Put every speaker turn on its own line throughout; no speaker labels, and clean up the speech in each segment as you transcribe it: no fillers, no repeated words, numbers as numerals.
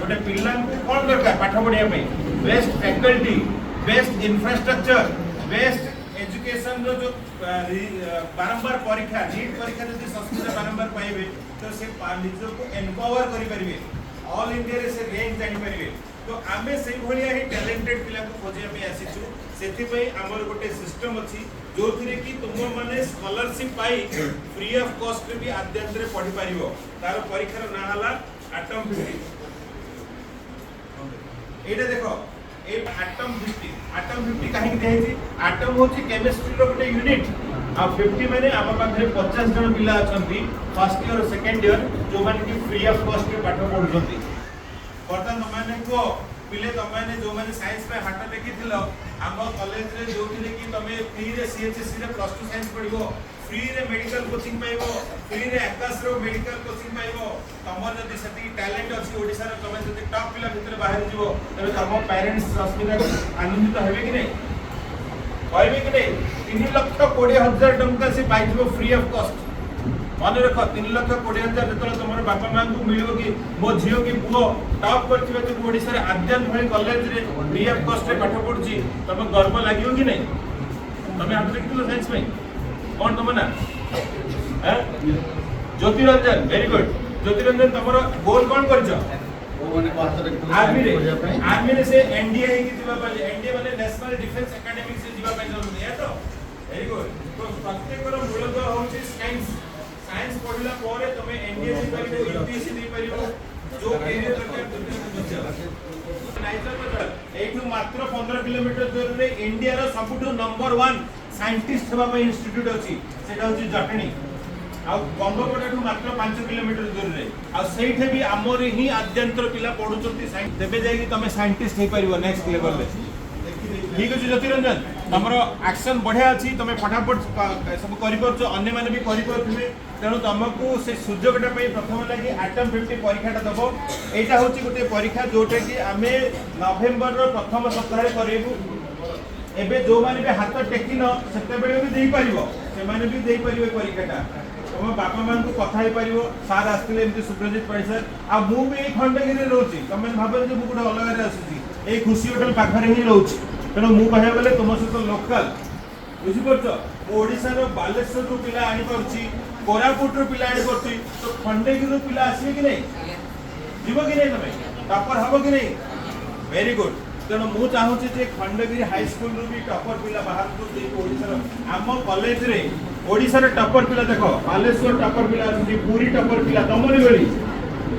गोटे पिला कौन दरकार पाठ पढ़िया best faculty best infrastructure best education जो बारंबार परीक्षा नीट परीक्षा जो संस्कृत बारंबार पाइबे तो से निज को एम्पावर करें ऑल इंडिया रे से रैंक जानी पारे तो आमे से भलिया ही टैलेंटेड पिला को खोजिया पे आसीचु सेति पई हमर गोटे सिस्टम अछि जो थिरे कि तुम माने scholarship pi free of cost भी आद्यंत रे पढ़ी पारिबो तार परीक्षार ना हला एटम 50 एटा देखो ए एटम 50 काहे कि देहि एटम होची केमिस्ट्री रो गोटे यूनिट आ 50 माने आम पाखरे 50 जन पिला अछंती फर्स्ट ईयर सेकंड ईयर जो माने कि फ्री ऑफ कॉस्ट रे पाठ पढुछंती बर्तमान तमाने को पिले तमाने जो माने साइंस पे हाथ देखिथिलो आम कॉलेज रे जो थिले कि तमे फ्री रे सीएचएससी रे प्लस 2 साइंस पढिबो फ्री रे मेडिकल कोचिंग पाइबो फ्री रे आकाश रो मेडिकल कोचिंग पाइबो तमर जदी सती टैलेंट अछि ओडिसा रे तमे जदी टॉप पिला भितर बाहर जिवो तबे तम पेरेंट्स अस्मिता आनंदित हेबे कि नै कहबे कि नै 3,20,000 टंका से पाइथिबो फ्री ऑफ कॉस्ट मन रख 3,20,000 जो तुम बापा माँ को मिलो कि मो झील की पुओ टॉप कर ओडिशा आद्यन भाई कॉलेज रे फ्री ऑफ कॉस्ट रे पाठ पढ़ुची तुम गर्व लगे कि नहीं तुम हाथ देखिल साइंस में कौन तुम ना ज्योतिरंजन वेरी गुड ज्योतिरंजन तुम गोल कौन कर आर्मी रे से एनडीए है कि जीवा पाले एनडीए माने नेशनल डिफेंस एकेडमी से जीवा पाले जरूरी है तो वेरी गुड तो प्रत्येक रो मूलतः होची साइंस साइंस पढ़ला परे तमे एनडीए दे परिबो यूपीएससी दे परिबो जो कैरियर दरकार नाइजर पर एठू मात्र 15 किलोमीटर दूर रे इंडिया रो सबुठो नंबर 1 साइंटिस्ट हेबा पे इंस्टीट्यूट अछि सेटा होची जटनी आ बंगोपटाठू मात्र 5 किलोमीटर दूर रे आ सेठे भी हमर ही आद्यंतर पिला पढुचंती साइंस देबे जाई कि तमे साइंटिस्ट हे परिबो नेक्स्ट लेवल रे ठीक अछि ज्योतिरंजन तमरो एक्शन बढ़िया अछि तमे फटाफट सब करि परछो अन्य माने भी करि परथिबे तेणु तुमको से सुजोगटा पे प्रथम लगी एटम 50 परीक्षाटा दबो एटा होची गोटे परीक्षा जोटे कि आमे नवेम्बर रो प्रथम सप्ताह करेबु एबे जो माने भी हाथ टेकिन सेते बेले भी देई परिबो से माने भी देई परिबे परीक्षाटा तुम बापा मां को कथा ही परिबो सार आस्तिले एमती सुप्रजित पड़ी सर आ मु भी ए खंडगिरी रहउची तमे भाबरे जे मु गोटे अलग रे आसुची ए खुशी होटल पाखरे ही रहउची तेणु मु कहया बेले तुम सहित लोकल बुझी परछ ओडिसा रो बालेश्वर रो पिला आनी परची कोरापुट रो पिला आनी परची तो खंडगिरी रो पिला आसी कि नै जीवो कि नै तमे टॉपर हबो कि नै वेरी गुड तेणु मु चाहूची जे खंडगिरी हाई स्कूल रो भी टॉपर पिला बाहर को दे ओडिसा रो आम कॉलेज रे ओडिसा रो टॉपर पिला देखो बालेश्वर टॉपर पिला अछि पूरी टॉपर पिला तमरी बेली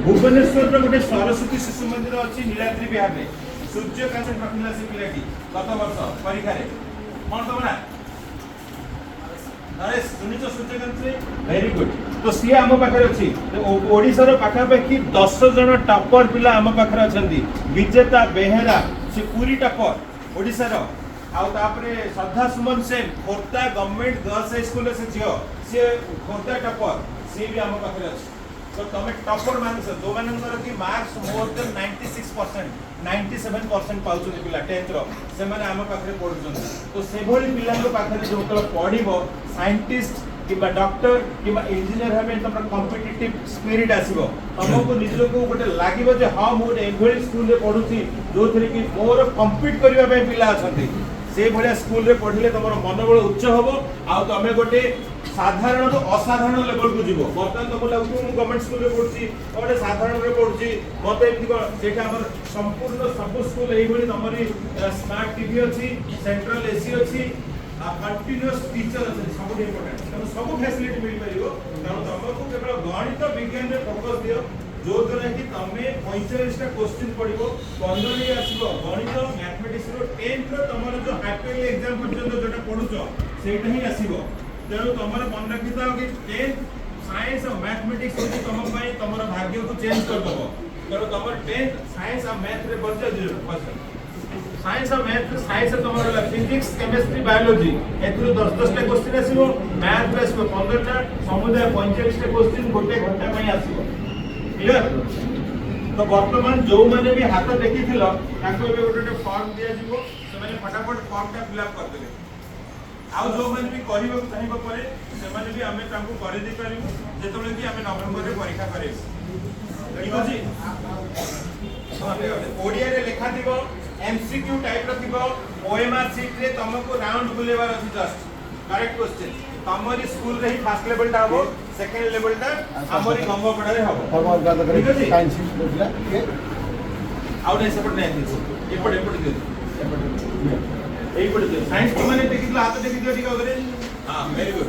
भुवनेश्वर रो गोटे सरस्वती शिशु मंदिर अछि नीलाद्री बिहार रे सूर्यकांत रखिला से पिलाटी गत वर्ष परीक्षा रे कोन तम ना अरे सुनिच सूर्यकांत रे वेरी गुड तो सी आम पाखरे अछि ओडिसा रो पाखा पाखी 10 जन टॉपर पिला आम पाखरे अछंती विजेता बेहेरा से पूरी टॉपर ओडिसा रो आ तापरे Shraddha Suman Sen Khordha government girls high school से जियो से खोर्धा टॉपर से भी आम पाखरे अछि तो तमे टॉपर मान से दो मानकर की मार्क्स मोर देन 96% 97% पाउछु पिला 10th रो से माने आम पाखरे पढुछन तो से भली पिला को पाखरे जो पढिबो साइंटिस्ट किबा डॉक्टर किबा इंजीनियर हमें तमरा कॉम्पिटिटिव स्पिरिट आसीबो हमको निजो को गोटे लागिबो जे हां मु एभली स्कूल रे पढुची जो थरे कि मोर कम्पीट करबा पे पिला अछंती से भलिया स्कूल रे पढिले तमरो मनोबल उच्च होबो आ तमे गोटे साधारण तो असाधारण लेवल को जीवो बर्तमान तो लागु मु गवर्नमेंट स्कूल रे पढुची ओडे साधारण रे पढुची मते एमती को सेटा हमर संपूर्ण सब स्कूल एई भली तमरी स्मार्ट टीवी अछि सेंट्रल एसी अछि आ कंटीन्यूअस टीचर अछि सब इम्पोर्टेंट तो सब फैसिलिटी मिल परिबो कारण तमको केवल गणित विज्ञान रे फोकस दियो जो द्वारा कि तमे 45 टा क्वेश्चन पढिबो 15 रे आसीबो गणित मैथमेटिक्स रो 10th रो तमरो जो हाईफाई एग्जाम पर्यंत जोटा पढुचो सेटा ही आसीबो तेणु तुम मन रखी था कि 10th साइंस और मैथमेटिक्स होती तुम तुम भाग्य को चेंज कर दब तेणु तुम 10th साइंस और मैथ रे बच्चा साइंस और मैथ साइंस तुम फिजिक्स केमिस्ट्री बायोलॉजी एथुरो 10 टा क्वेश्चन आसीबो मैथ रे आसीबो 15 टा समुदाय 45 टा क्वेश्चन गोटे घंटा में आसीबो क्लियर तो वर्तमान जो माने भी हाथ देखिथिलो ताको बे गोटे फॉर्म दिया जिवो से माने फटाफट फॉर्म टा फिल अप कर देबे आउ जो माने भी करिबो चाहिबो परे से माने भी हमें तांको करि दे परिबो जेतबे कि हमें नवंबर रे परीक्षा करेबो ठीक अछि ओडिया रे लिखा थिबो एमसीक्यू टाइप रो थिबो ओएमआर सीट रे तुमको राउंड बुलेबार अछि जस्ट करेक्ट क्वेश्चन तमरी स्कूल रे ही फर्स्ट लेवल टा हबो सेकंड लेवल टा हमरी गंगो पडा रे हबो
फॉर्मल का तो
ठीक अछि
साइंस बोलला ये
आउट ए सपोर्ट नै दिस एपट एपट दिस एपट एई पड दिस साइंस को माने देखिला हाथ देखि दियो ठीक अगरे हां वेरी गुड